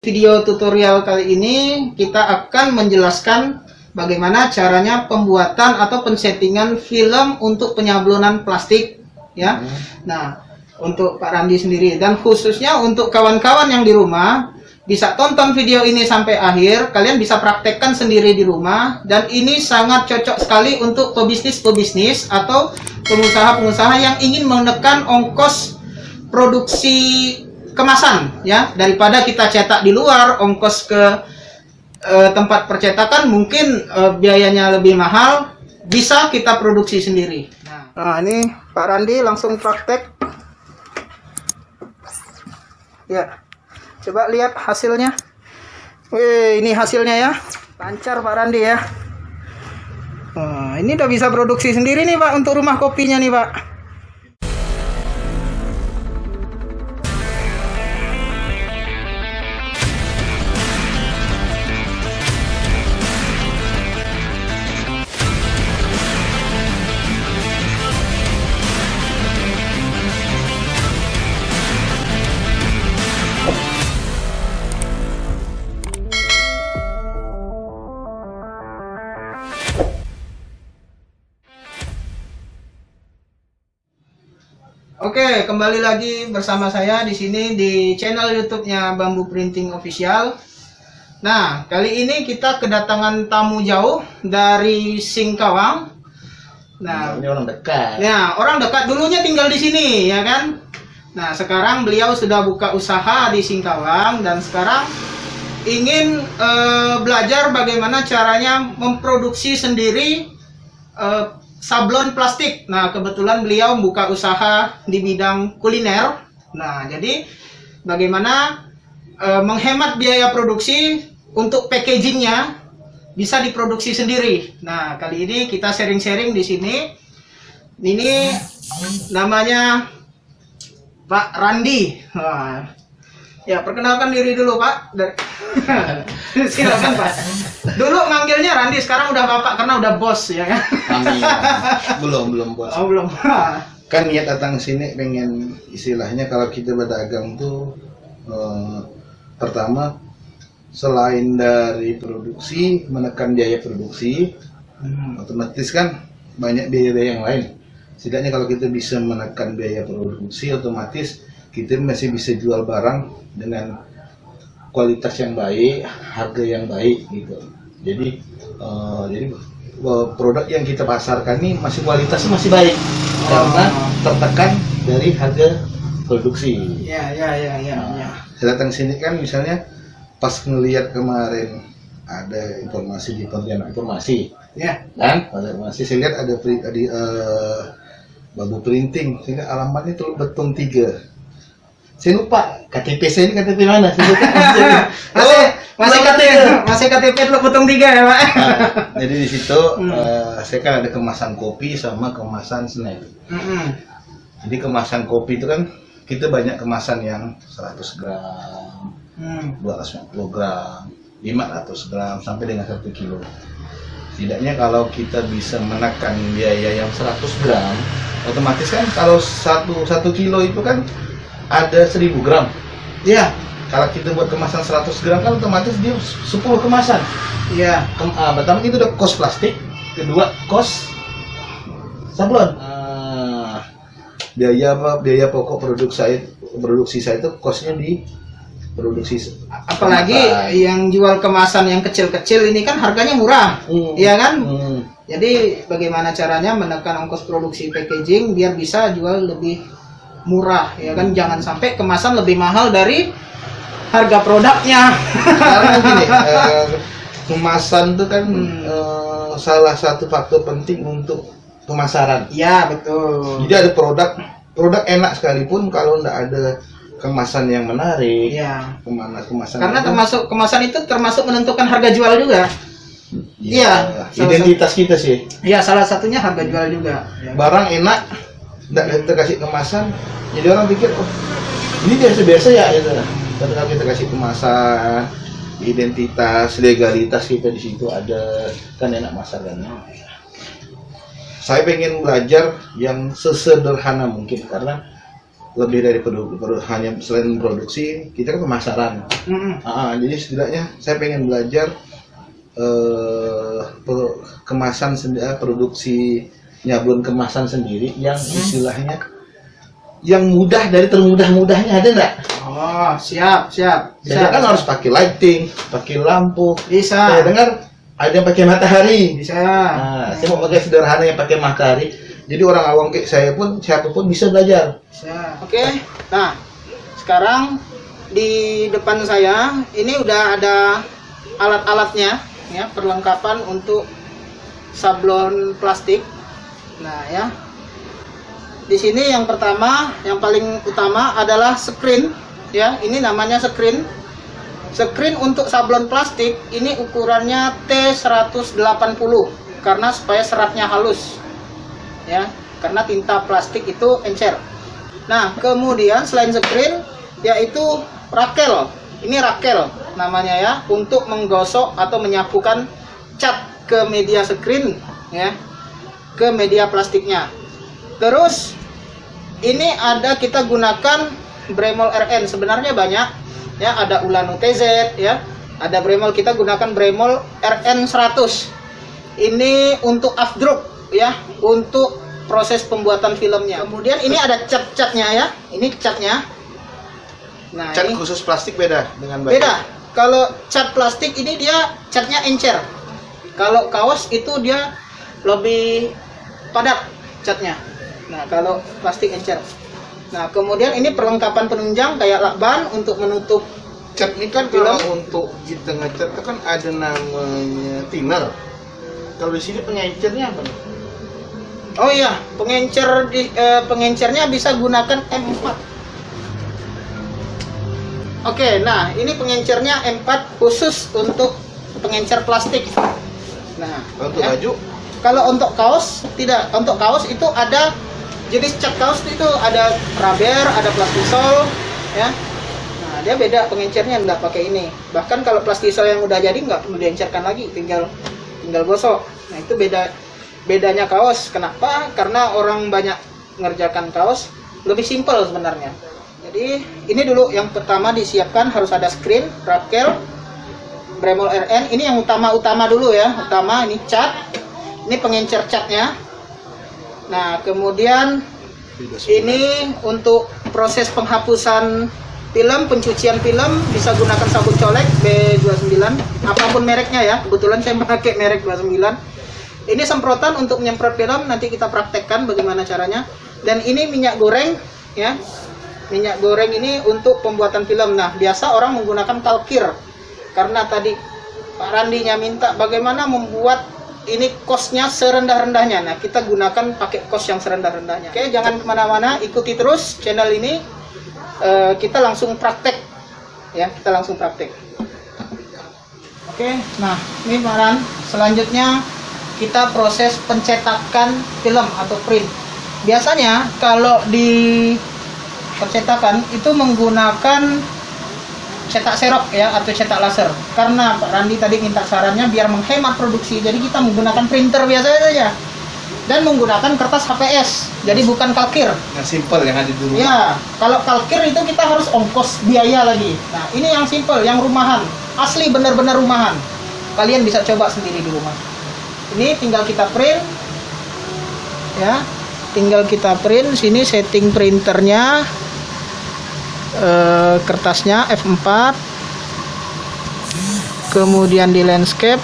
Video tutorial kali ini kita akan menjelaskan bagaimana caranya pembuatan atau pensettingan film untuk penyablonan plastik ya. Nah, untuk Pak Randi sendiri dan khususnya untuk kawan-kawan yang di rumah bisa tonton video ini sampai akhir, kalian bisa praktekkan sendiri di rumah dan ini sangat cocok sekali untuk pebisnis-pebisnis atau pengusaha-pengusaha yang ingin menekan ongkos produksi kemasan ya, daripada kita cetak di luar, ongkos ke tempat percetakan mungkin biayanya lebih mahal, bisa kita produksi sendiri. Nah, ini Pak Randi langsung praktek ya, coba lihat hasilnya. Wih, ini hasilnya ya, lancar Pak Randi ya. Nah, ini udah bisa produksi sendiri nih Pak untuk rumah kopinya nih Pak. Oke, kembali lagi bersama saya di sini di channel YouTube-nya Bambu Printing Official. Nah, kali ini kita kedatangan tamu jauh dari Singkawang. Nah, ini orang dekat. Ya, orang dekat, dulunya tinggal di sini, ya kan? Nah, sekarang beliau sudah buka usaha di Singkawang dan sekarang ingin belajar bagaimana caranya memproduksi sendiri sablon plastik. Nah, kebetulan beliau buka usaha di bidang kuliner. Nah, jadi bagaimana menghemat biaya produksi untuk packagingnya bisa diproduksi sendiri. Nah, kali ini kita sharing-sharing di sini. Ini namanya Pak Randi. Nah, ya, perkenalkan diri dulu Pak. Silakan Pak. Dulu manggilnya Randi, sekarang udah Bapak karena udah bos ya kan? Belum bos. Oh, belum. Kan niat datang sini pengen istilahnya kalau kita berdagang tuh pertama selain dari produksi menekan biaya produksi, otomatis kan banyak biaya-biaya yang lain. Setidaknya kalau kita bisa menekan biaya produksi, otomatis kita masih bisa jual barang dengan kualitas yang baik, harga yang baik gitu. Jadi produk yang kita pasarkan ini masih kualitasnya masih baik karena tertekan dari harga produksi. Ya. Saya datang sini kan misalnya pas ngelihat kemarin ada informasi di Pontianak Informasi, ya. Kan? Pada informasi saya lihat ada Bambu Printing, sehingga alamatnya Teluk Betung 3. Saya lupa KTP saya ini KTP mana? Masih KTP Teluk Betung 3 ya Pak. Nah, jadi di situ saya kan ada kemasan kopi sama kemasan snack. Jadi kemasan kopi itu kan kita banyak kemasan yang 100 gram, 250 gram, 500 gram sampai dengan 1 kilo. Setidaknya kalau kita bisa menekan biaya yang 100 gram, otomatis kan kalau 1 kilo itu kan ada 1000 gram. Iya. Kalau kita buat kemasan 100 gram kan otomatis dia 10 kemasan. Iya. Pertama itu udah kos plastik, kedua kos sablon. Biaya pokok produksi saya itu kosnya di produksi. Apalagi yang jual kemasan yang kecil-kecil ini kan harganya murah, iya kan? Jadi bagaimana caranya menekan ongkos produksi packaging biar bisa jual lebih murah, ya kan? Jangan sampai kemasan lebih mahal dari harga produknya. Karena gini, kemasan itu kan salah satu faktor penting untuk pemasaran. Ya, betul. Jadi ada produk enak sekalipun kalau tidak ada kemasan yang menarik. Ya. Kemasan karena itu, kemasan itu termasuk menentukan harga jual juga. Iya. Identitas kita sih. Iya, salah satunya harga jual juga. Ya. Barang enak, tidak kita kasih kemasan, jadi orang pikir, oh ini biasa-biasa ya, gitu. Tapi kalau kita kasih kemasan, identitas, legalitas kita di situ ada, kan enak masakannya. Saya pengen belajar yang sesederhana mungkin karena lebih dari hanya selain produksi, kita kan pemasaran. Jadi setidaknya saya pengen belajar kemasan produksi nyablon kemasan sendiri yang istilahnya yang mudah dari termudah-mudahnya, ada nggak? Oh, siap. Bisa kan harus pakai lighting, pakai lampu. Bisa. Saya dengar ada yang pakai matahari. Bisa. Nah, saya mau pakai sederhana yang pakai matahari. Jadi orang awam kayak saya pun, siapapun bisa belajar. Oke. Nah, sekarang di depan saya ini udah ada alat-alatnya, ya, perlengkapan untuk sablon plastik. Nah, ya. Di sini yang pertama, yang paling utama adalah screen, ya. Ini namanya screen. Screen untuk sablon plastik ini ukurannya T180 karena supaya seratnya halus. Ya, karena tinta plastik itu encer. Nah, kemudian selain screen yaitu rakel. Ini rakel namanya, ya, untuk menggosok atau menyapukan cat ke media screen, ya, ke media plastiknya. Terus ini kita gunakan Bremol RN, sebenarnya banyak, ya, ada Ulano TZ, ya, ada Bremol, kita gunakan Bremol RN 100. Ini untuk afdruk, ya, untuk proses pembuatan filmnya. Kemudian ini ada cat-catnya, ya, ini catnya. Nah, cat ini khusus plastik beda dengan baju. beda. Kalau cat plastik ini dia catnya encer. Kalau kaos itu dia lebih padat catnya. Nah, kalau plastik encer. Nah, kemudian ini perlengkapan penunjang kayak lakban untuk menutup Cat ini kan kalau untuk kita ngecat itu kan ada namanya thinner. Kalau di sini pengencernya apa nih? Oh iya, pengencernya bisa gunakan M4. Oke, nah ini pengencernya M4 khusus untuk pengencer plastik. Nah, untuk baju? Kalau untuk kaos tidak. Untuk kaos itu ada jenis cat kaos itu ada rubber, ada plastisol, ya. Nah, dia beda pengencernya, nggak pakai ini. Bahkan kalau plastisol yang udah jadi nggak perlu diencerkan lagi, tinggal gosok. Nah, itu bedanya kaos. Kenapa? Karena orang banyak ngerjakan kaos lebih simpel sebenarnya. Jadi ini dulu yang pertama disiapkan harus ada screen, rakel, Bremol RN. Ini yang utama dulu, ya. Utama ini cat. Ini pengencer catnya. Nah, kemudian ini untuk proses penghapusan film, pencucian film, bisa gunakan sabun colek B29, apapun mereknya, ya. Kebetulan saya pakai merek 29. Ini semprotan untuk menyemprot film, nanti kita praktekkan bagaimana caranya. Dan ini minyak goreng, ya. Minyak goreng ini untuk pembuatan film. Nah, biasa orang menggunakan kalkir. Karena tadi Pak Randinya minta bagaimana membuat ini kosnya serendah-rendahnya. Nah, kita gunakan pakai kos yang serendah-rendahnya. Oke, jangan kemana-mana, ikuti terus channel ini. Kita langsung praktek, ya, kita langsung praktek. Oke, nah ini Pak Ran, selanjutnya kita proses pencetakan film atau print. Biasanya kalau di percetakan itu menggunakan cetak serok, ya, atau cetak laser. Karena Pak Randi tadi minta sarannya biar menghemat produksi, jadi kita menggunakan printer biasa saja dan menggunakan kertas HPS, jadi bukan kalkir. Yang simple yang ada di rumah. Ya, kalau kalkir itu kita harus ongkos biaya lagi. Nah, ini yang simple, yang rumahan, asli benar-benar rumahan. Kalian bisa coba sendiri di rumah. Ini tinggal kita print, ya, tinggal kita print. Sini setting printernya. Kertasnya F4, kemudian di landscape.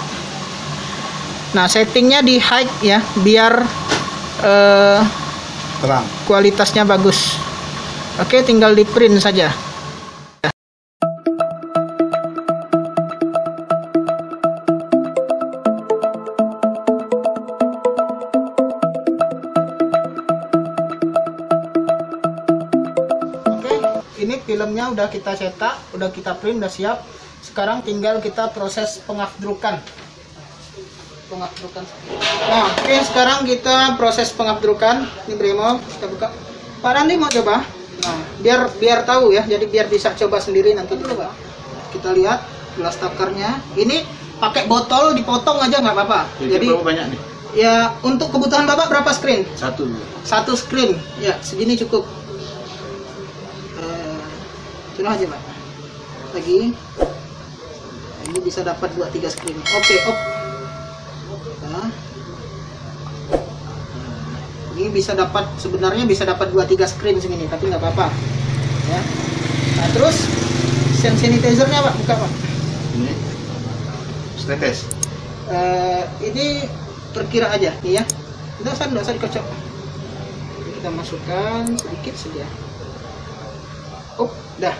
Nah, settingnya di height, ya, biar Terang. kualitasnya bagus. Oke, tinggal di print saja. Ini filmnya udah kita cetak, udah kita print, udah siap. Sekarang tinggal kita proses pengafdrukan. Nah, oke, sekarang kita proses pengafdrukan. Ini Bremol, kita buka. Pak Randi mau coba? Nah, biar tahu, ya. Jadi biar bisa coba sendiri nanti dulu, Pak. Kita lihat gelas takarnya. Ini pakai botol dipotong aja nggak apa-apa. Jadi berapa banyak nih? Ya, untuk kebutuhan Bapak berapa screen? Satu. Satu screen. Ya, segini cukup. curah aja Pak. Lagi. Nah, ini bisa dapat 2-3 screen. Oke, op. Nah. Ini bisa dapat, sebenarnya bisa dapat 2-3 screen segini, tapi nggak apa-apa. Ya. Nah, terus hand sanitizer-nya Pak, buka Pak. Ini tetes. Ini perkira aja nih ya. Nggak usah dikocok. Kita masukkan sedikit saja. Dah.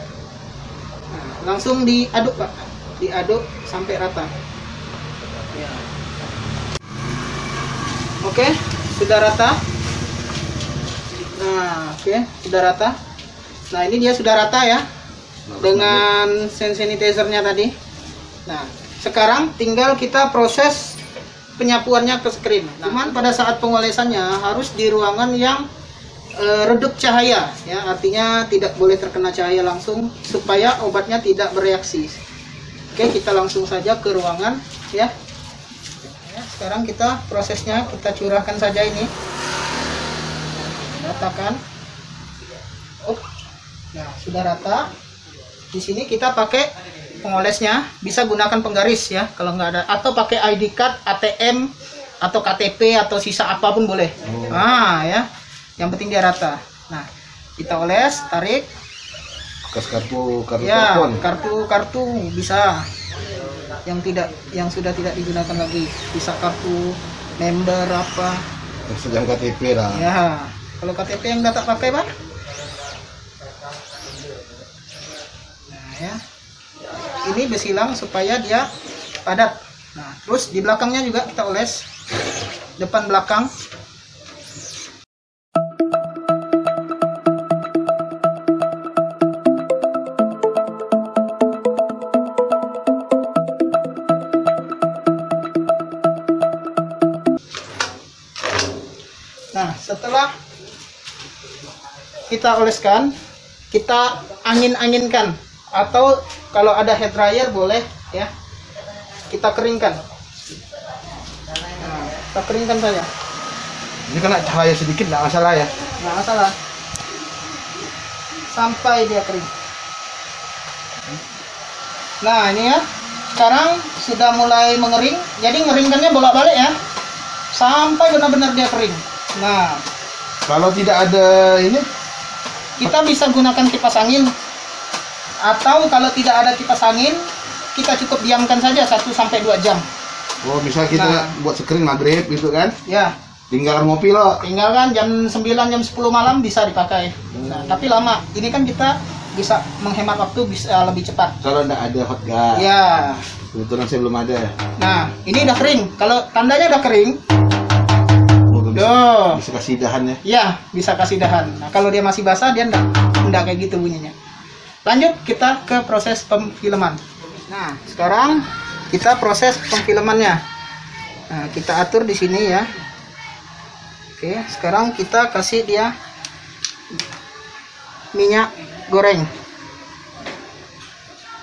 Nah, langsung diaduk Pak. Diaduk sampai rata. Ya. Oke, sudah rata. Nah, oke, sudah rata. Nah, ini dia sudah rata ya. Dengan hand sanitizer-nya tadi. Nah, sekarang tinggal kita proses penyapuannya ke screen. Cuman pada saat pengolesannya harus di ruangan yang redup cahaya, ya, artinya tidak boleh terkena cahaya langsung supaya obatnya tidak bereaksi. Oke, kita langsung saja ke ruangan, ya. Sekarang kita prosesnya kita curahkan saja ini, ratakan. Nah, sudah rata. Di sini kita pakai pengolesnya, bisa gunakan penggaris ya kalau nggak ada, atau pakai ID card, ATM atau KTP atau sisa apapun boleh. Nah ya, yang penting dia rata. Nah, kita oles, tarik. Bekas kartu Ya, telepon. kartu bisa yang sudah tidak digunakan lagi, bisa kartu member apa. Sejam KTP lah. Ya, kalau KTP yang nggak tak pakai Pak. Nah ya. Ini besilang supaya dia padat. Nah, terus di belakangnya juga kita oles, depan belakang. Nah, setelah kita oleskan, kita angin-anginkan, atau kalau ada hair dryer boleh ya, kita keringkan. Nah, kita keringkan saja. Ini kena cahaya sedikit nggak masalah ya? Nggak masalah, sampai dia kering. Nah, ini ya, sekarang sudah mulai mengering, jadi ngeringkannya bolak-balik ya, sampai benar-benar dia kering. Nah, kalau tidak ada ini, kita bisa gunakan kipas angin, atau kalau tidak ada kipas angin, kita cukup diamkan saja 1-2 jam. oh misal kita buat screen maghrib gitu kan? Ya, Tinggal ngopi loh. tinggal kan jam 9, jam 10 malam bisa dipakai. Nah, tapi lama. Ini kan kita bisa menghemat waktu, bisa lebih cepat. Kalau nggak ada hot gas. Ya. Kebetulan saya belum ada. Nah, ini udah kering. Kalau tandanya udah kering, Bisa kasih dahan ya. ya bisa kasih dahan. Nah, kalau dia masih basah, dia enggak kayak gitu bunyinya. Lanjut kita ke proses pemfilman. Nah, sekarang kita proses pemfilmannya. Nah, kita atur di sini ya. Oke, sekarang kita kasih dia minyak goreng.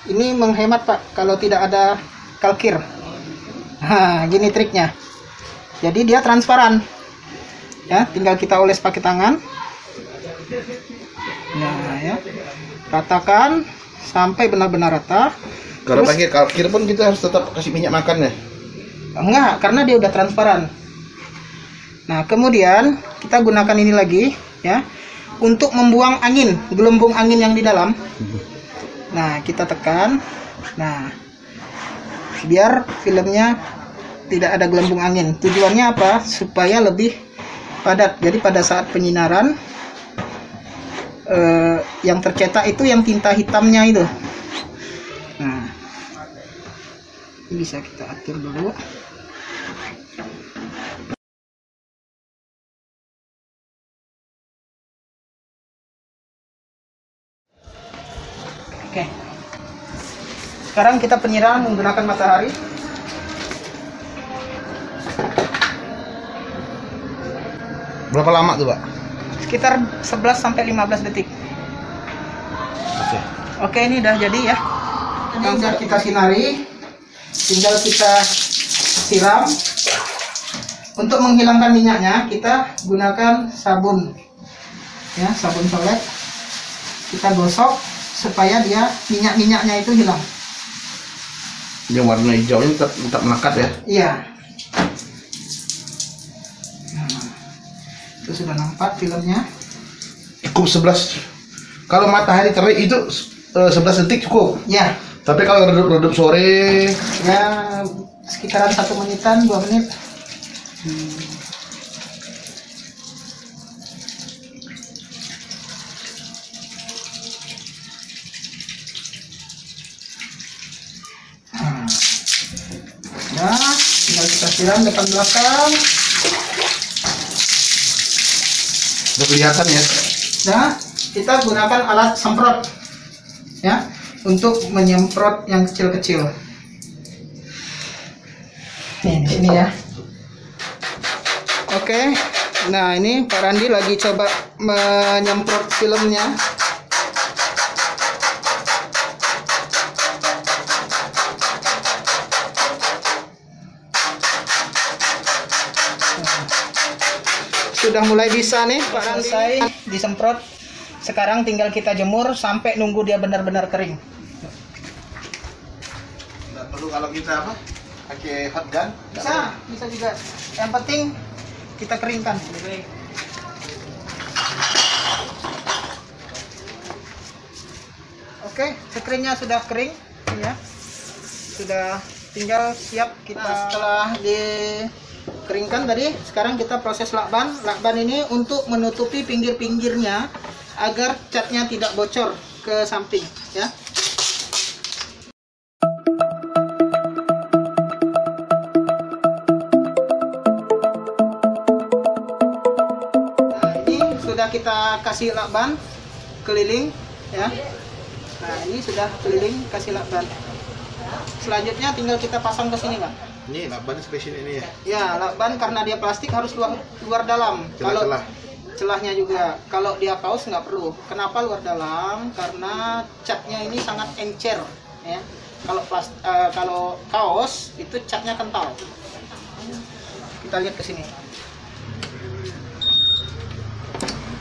Ini menghemat Pak, kalau tidak ada kalkir. Nah, gini triknya. Jadi dia transparan. Ya, tinggal kita oles pakai tangan. Nah, ya. Ratakan sampai benar-benar rata. Kalau Terus- pakai kalkir pun kita harus tetap kasih minyak makan ya. Enggak, karena dia udah transparan. Nah, kemudian kita gunakan ini lagi ya untuk membuang angin, gelembung angin yang di dalam. Nah, kita tekan. Nah, biar filmnya tidak ada gelembung angin. Tujuannya apa? Supaya lebih padat. Jadi pada saat penyinaran yang tercetak itu yang tinta hitamnya itu. Nah, ini bisa kita atur dulu. Oke. Sekarang kita penyiraman menggunakan matahari. Berapa lama tuh, Pak? Sekitar 11-15 detik. Oke. Oke, ini udah jadi ya. Ini udah kita sinari. Tinggal kita siram. Untuk menghilangkan minyaknya, kita gunakan sabun. Ya, sabun colek. Kita gosok supaya dia minyak-minyaknya itu hilang. Yang warna hijaunya tetap melekat ya? Iya. Nah, itu sudah nampak filmnya. Cukup 11. Kalau matahari terik itu 11 detik cukup. Ya. Tapi kalau redup sore Ya sekitaran 1 menitan, 2 menit. Nah, tinggal kita siram depan belakang. udah kelihatan ya. Nah, kita gunakan alat semprot ya untuk menyemprot yang kecil-kecil. Nih di sini ya. Oke. Nah, ini Pak Randi lagi coba menyemprot filmnya. Sudah mulai bisa nih Pak Randi. Selesai disemprot. Sekarang tinggal kita jemur sampai nunggu dia benar-benar kering. Nggak perlu kalau kita apa? Pakai hot gun? Bisa juga. Yang penting kita keringkan. Oke, sekringnya sudah kering ya. Sudah tinggal siap kita. Nah, setelah dikeringkan tadi, sekarang kita proses lakban. Lakban ini untuk menutupi pinggir-pinggirnya agar catnya tidak bocor ke samping ya. Nah, ini sudah kita kasih lakban keliling ya. Nah, ini sudah keliling kasih lakban. Selanjutnya tinggal kita pasang ke sini, Pak. Ini lakban spesial ini ya? Ya, lakban karena dia plastik harus luar dalam. Celah-celah. Celahnya juga. Kalau dia kaos nggak perlu. Kenapa luar dalam? Karena catnya ini sangat encer, ya. Kalau kaos itu catnya kental. Kita lihat ke sini.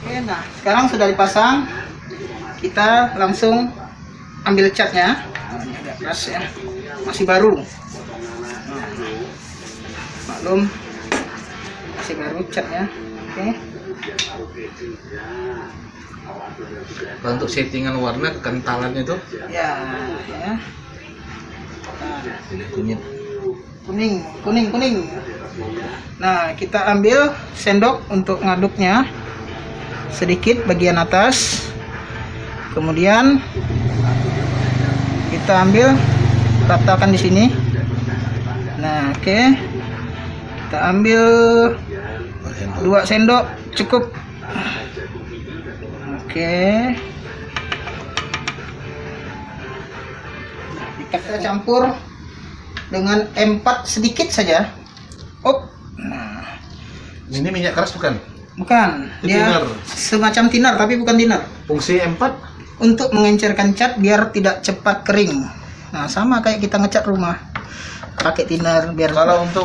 Oke, nah sekarang sudah dipasang. Kita langsung ambil catnya. Ini agak keras ya. Masih baru. Maklum, masih baru catnya. Oke. Kalau untuk settingan warna kentalannya itu Ya. kunyit. Kuning. Nah, kita ambil sendok untuk ngaduknya sedikit bagian atas. Kemudian kita ambil ratakan di sini. Nah, oke. Kita ambil 2 sendok cukup. Oke. Kita campur dengan M4 sedikit saja. Nah. Ini minyak keras bukan? Bukan. Dia Thinner. semacam thinner tapi bukan thinner. Fungsi M4 Untuk mengencerkan cat biar tidak cepat kering. Nah, sama kayak kita ngecat rumah. Pakai thinner biar. kalau untuk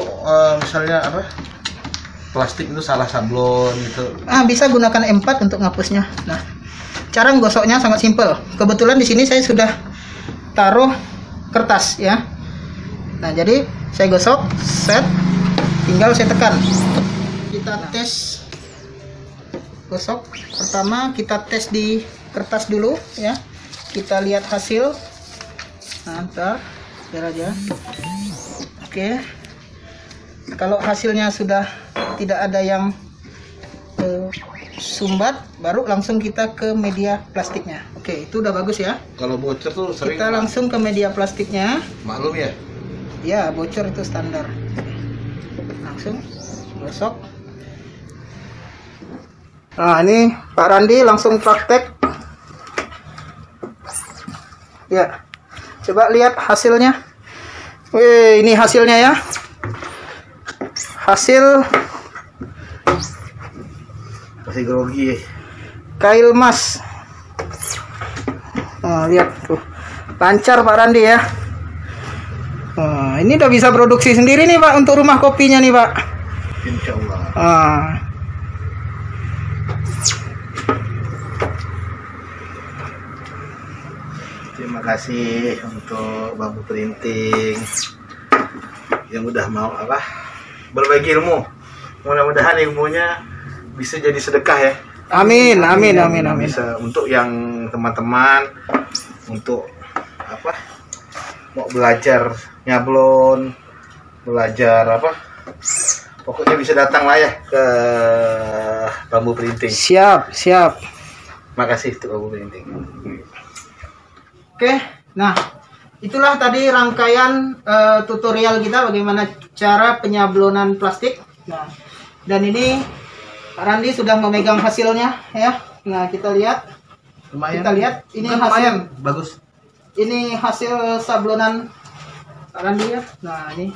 misalnya apa? Plastik itu salah sablon gitu. Bisa gunakan M4 untuk ngapusnya. Nah, cara menggosoknya sangat simpel. Kebetulan di sini saya sudah taruh kertas ya. Nah, jadi saya gosok, set, tinggal saya tekan. Kita tes gosok. Pertama kita tes di kertas dulu ya. Kita lihat hasil. Nah, ntar biar aja. Oke. Kalau hasilnya sudah tidak ada yang sumbat, baru langsung kita ke media plastiknya. Oke, itu udah bagus ya. Kalau bocor tuh sering. Kita langsung ke media plastiknya. Maklum ya. Ya, bocor itu standar. Langsung gosok. Nah, ini Pak Randi langsung praktek. Ya. Coba lihat hasilnya. Wih, ini hasilnya ya. Hasil Masih grogi. kail emas. Oh, lihat tuh. Lancar Pak Randi ya. Oh, ini udah bisa produksi sendiri nih Pak untuk rumah kopinya nih Pak. Insya Allah. terima kasih untuk Bambu Printing yang udah mau berbagi ilmu. Mudah-mudahan ilmunya bisa jadi sedekah ya. Amin. Bisa untuk yang teman-teman untuk mau belajar nyablon, belajar pokoknya bisa datang lah ya ke Bambu Printing. Siap. Makasih untuk Bambu Printing. Oke, nah itulah tadi rangkaian tutorial kita bagaimana cara penyablonan plastik. Nah, dan ini Pak Randi sudah memegang hasilnya ya. Nah, kita lihat. Lumayan. Kita lihat ini Bukan hasil lumayan, bagus. Ini hasil sablonan Pak Randi ya. Nah, ini.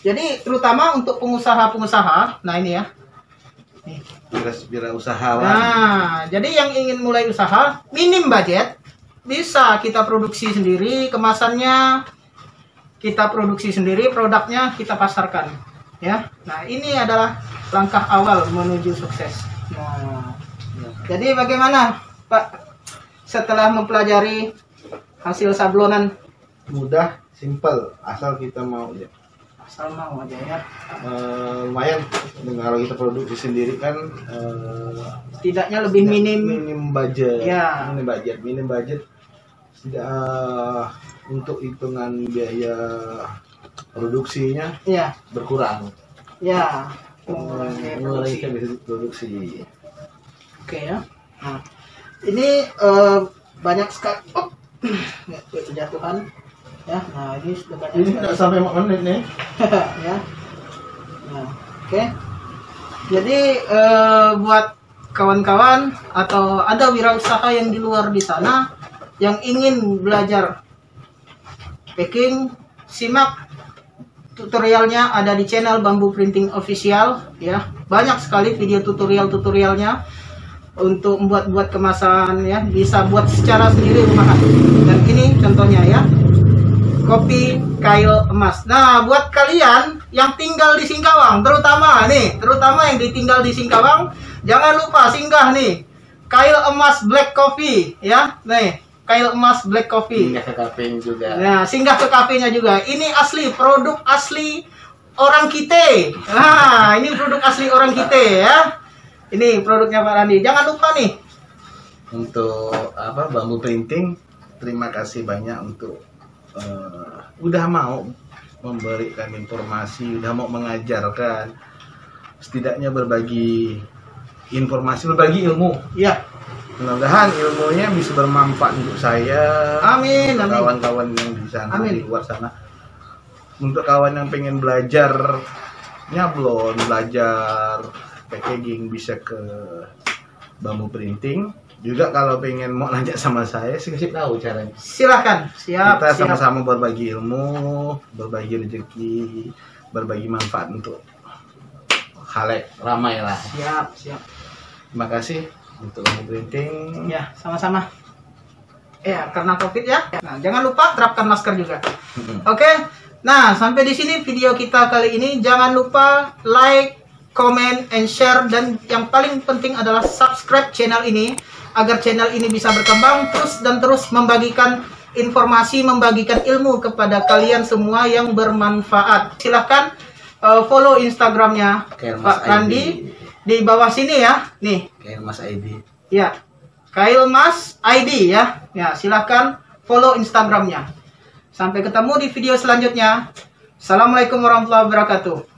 Jadi terutama untuk pengusaha-pengusaha, nah ini ya. Nih. Wirausahawan. Nah, jadi yang ingin mulai usaha minim budget bisa kita produksi sendiri, kemasannya kita produksi sendiri, produknya kita pasarkan ya. Nah, ini adalah langkah awal menuju sukses. Nah, jadi bagaimana Pak setelah mempelajari hasil sablonan? Mudah, simple, asal kita mau ya. Asal mau aja ya. Lumayan kalau kita produksi sendiri kan Setidaknya lebih minim budget. Ya. Minim budget. Tidak untuk hitungan biaya produksinya Ya. berkurang. Ya. Mulai kita bisa produksi. Oke ya. Nah, ini banyak sekali. Oh, kejatuhan. Ya, nah ini sudah banyak. Ini tidak sampai 4 menit nih. Ya. Nah, oke. Jadi buat kawan-kawan atau ada wirausaha yang di luar di sana yang ingin belajar packing, simak tutorialnya ada di channel Bambu Printing Official ya. Banyak sekali video tutorialnya untuk membuat kemasan ya, bisa buat secara sendiri rumahan. Dan ini contohnya ya. Kopi kail emas. Nah, buat kalian yang tinggal di Singkawang, terutama yang ditinggal di Singkawang, jangan lupa singgah nih Kail Emas Black Coffee ya. Nih, Kail Emas Black Coffee. Singgah ke kafenya juga. Nah, singgah ke kafenya juga. Ini asli, produk asli orang kita. Nah, ini produk asli orang kita ya. Ini produknya Pak Randi. Jangan lupa nih. Untuk Bambu Printing, terima kasih banyak untuk udah mau memberikan informasi, udah mau mengajarkan, setidaknya berbagi informasi, berbagi ilmu. Iya. Mudah-mudahan ilmunya bisa bermanfaat untuk saya, Amin. kawan-kawan yang di sana, Amin. di luar sana. Untuk kawan yang pengen belajar nyablon, belajar packaging, bisa ke Bambu Printing. Juga kalau pengen mau nanya sama saya, sih kasih tahu caranya. Silahkan. Siap. Kita sama-sama berbagi ilmu, berbagi rezeki, berbagi manfaat untuk halayak ramai lah. Siap. Terima kasih untuk Bambu Printing. Ya, sama-sama. Ya, karena COVID ya. Nah, jangan lupa terapkan masker juga. Oke. Nah, sampai di sini video kita kali ini. Jangan lupa like, comment, and share, dan yang paling penting adalah subscribe channel ini agar channel ini bisa berkembang terus membagikan informasi, membagikan ilmu kepada kalian semua yang bermanfaat. Silahkan follow Instagramnya Pak Randi di bawah sini ya. Nih. Kail Mas ID. Ya. Kail Mas ID ya. Ya, silahkan follow Instagramnya. Sampai ketemu di video selanjutnya. Assalamualaikum warahmatullahi wabarakatuh.